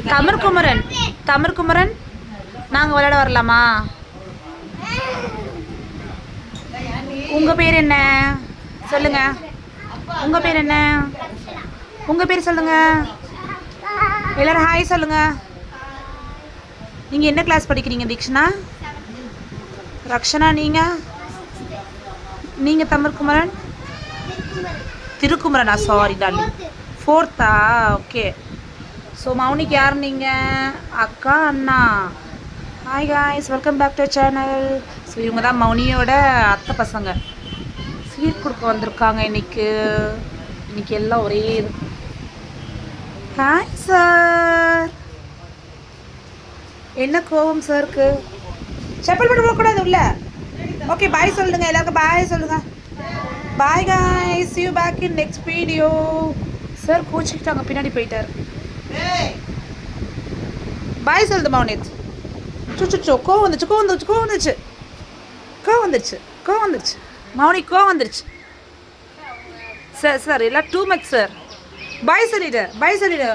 தமிழ்குமரன், தமிழ்குமரன், நாங்கள் விளையாட வரலாமா? உங்க பேர் என்ன சொல்லுங்க? உங்க பேர் என்ன? உங்க பேர் சொல்லுங்க. எல்லாரும் ஹாய் சொல்லுங்க. நீங்க என்ன கிளாஸ் படிக்கிறீங்க தீக்ஷனா? ரக்ஷனா நீங்க? நீங்க தமிழ்குமரன்? திருக்குமரனா? Sorry darling. 4th okay. So மௌனிக்கு யார் நீங்கள்? அக்கா அண்ணா. Hi guys, welcome back to channel. So இவங்க தான் மௌனியோட அத்தை பசங்க. ஸ்வீட் கொடுக்க வந்திருக்காங்க இன்னைக்கு எல்லாம் ஒரே இது. Hi sir. என்ன கோவம் சாருக்கு? செப்பல் போட்டு போகக்கூடாது உள்ள. ஓகே பாய் சொல்லுங்க, எல்லாருக்கும் பாய் சொல்லுங்க. Bye guys, see you back in next video. Sir கோச்சிக்கிட்டாங்க, பின்னாடி போயிட்டார். பாய் சொல்லுது மௌனித். கோவம் வந்துச்சு மௌனி, கோவம் வந்துருச்சு. சார் எல்லாம் டூ மச் சார். பாய் சொல்லிடு.